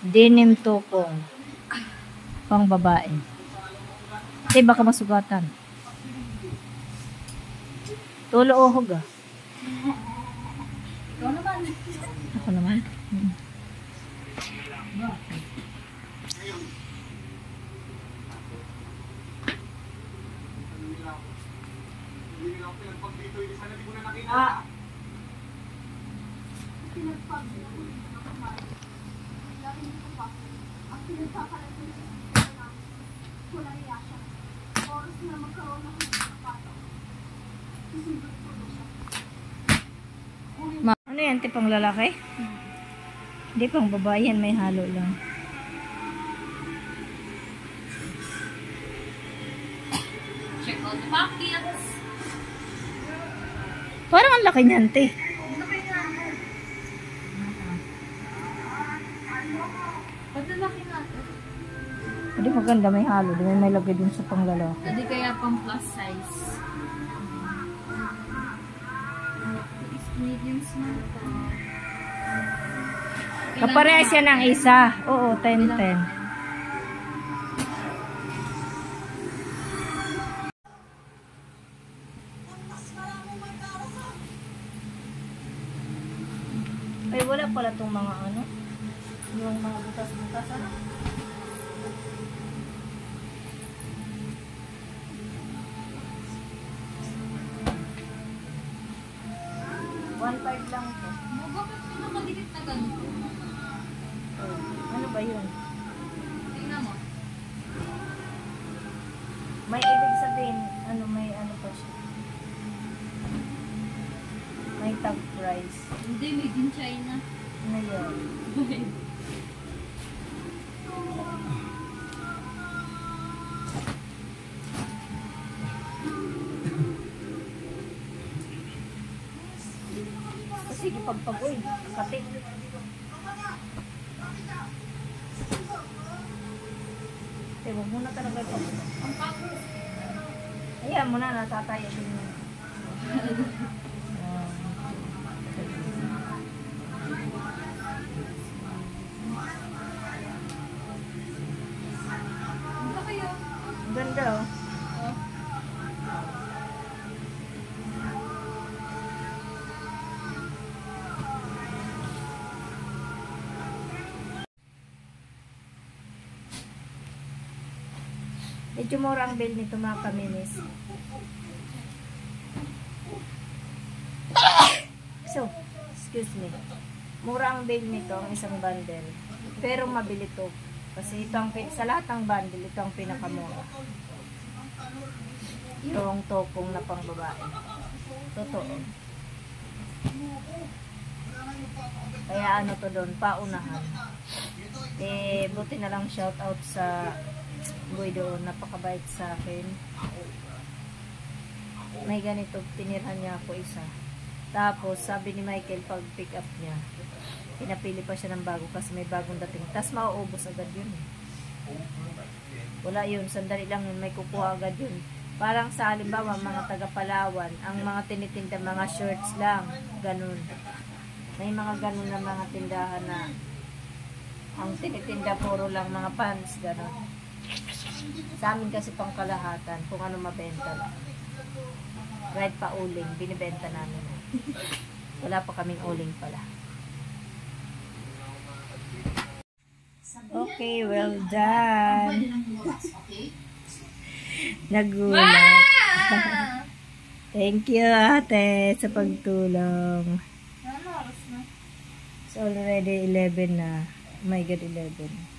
Denim topong. Pang babae. Hindi, baka masugatan. Tulo ohog ah. Ikaw naman. Ako naman. Ano yan? Tipang lalaki? Hindi, pang babae yan. May halo lang. Check out the pockets. Parang ang laki niyan, te. Ba't lalaki natin? Hindi, maganda. May halo. May lagay dun sa pang lalaki. Hindi kaya pang plus size. Medium small pa. Kaparehas yan ng isa. Oo, 10-10. Ay, wala pala itong mga ano. Yung mga butas-butas. Ano? $1.5 lang ito. Bakit ito nakadikit na ganito? Oh, ano ba yun? Tingnan mo. May ibig sabihin, may ano pa siya. May tag price. Hindi, made in China. Ano yun? Sige, pagpagoy. Kapit. Huwag muna talaga ito. Ang pako. Ayan muna, natataya din yun. Ano kayo? Ang ganda oh. Medyo mura ang bill nito mga kaminis. So, excuse me. Mura ang bill nito, ang isang bundle. Pero mabili to. Kasi ito ang, sa lahat ng bundle, ito ang pinakamura. Itong topong na pang babae. Totoo. Kaya ano to doon, paunahan. Eh, buti na lang shout out sa boy doon, napakabait sa akin. May ganito, tinirhan niya ako isa. Tapos, sabi ni Michael, pag pick up niya, pinapili pa siya ng bago kasi may bagong dating. Tapos, mauubos agad yun. Wala yun, sandali lang yun, may kukuha agad yun. Parang sa halimbawa, mga taga-Palawan, ang mga tinitinda, mga shorts lang, ganun. May mga ganun na mga tindahan na ang tinitinda puro lang mga pants, ganun. Sa amin kasi pang kalahatan, kung ano mabenta lang. Right pa uling, binibenta namin. Wala pa kaming uling pala. Okay, well done. Nagulat. Thank you ate sa pagtulong. It's already 11 na. Oh my God, 11.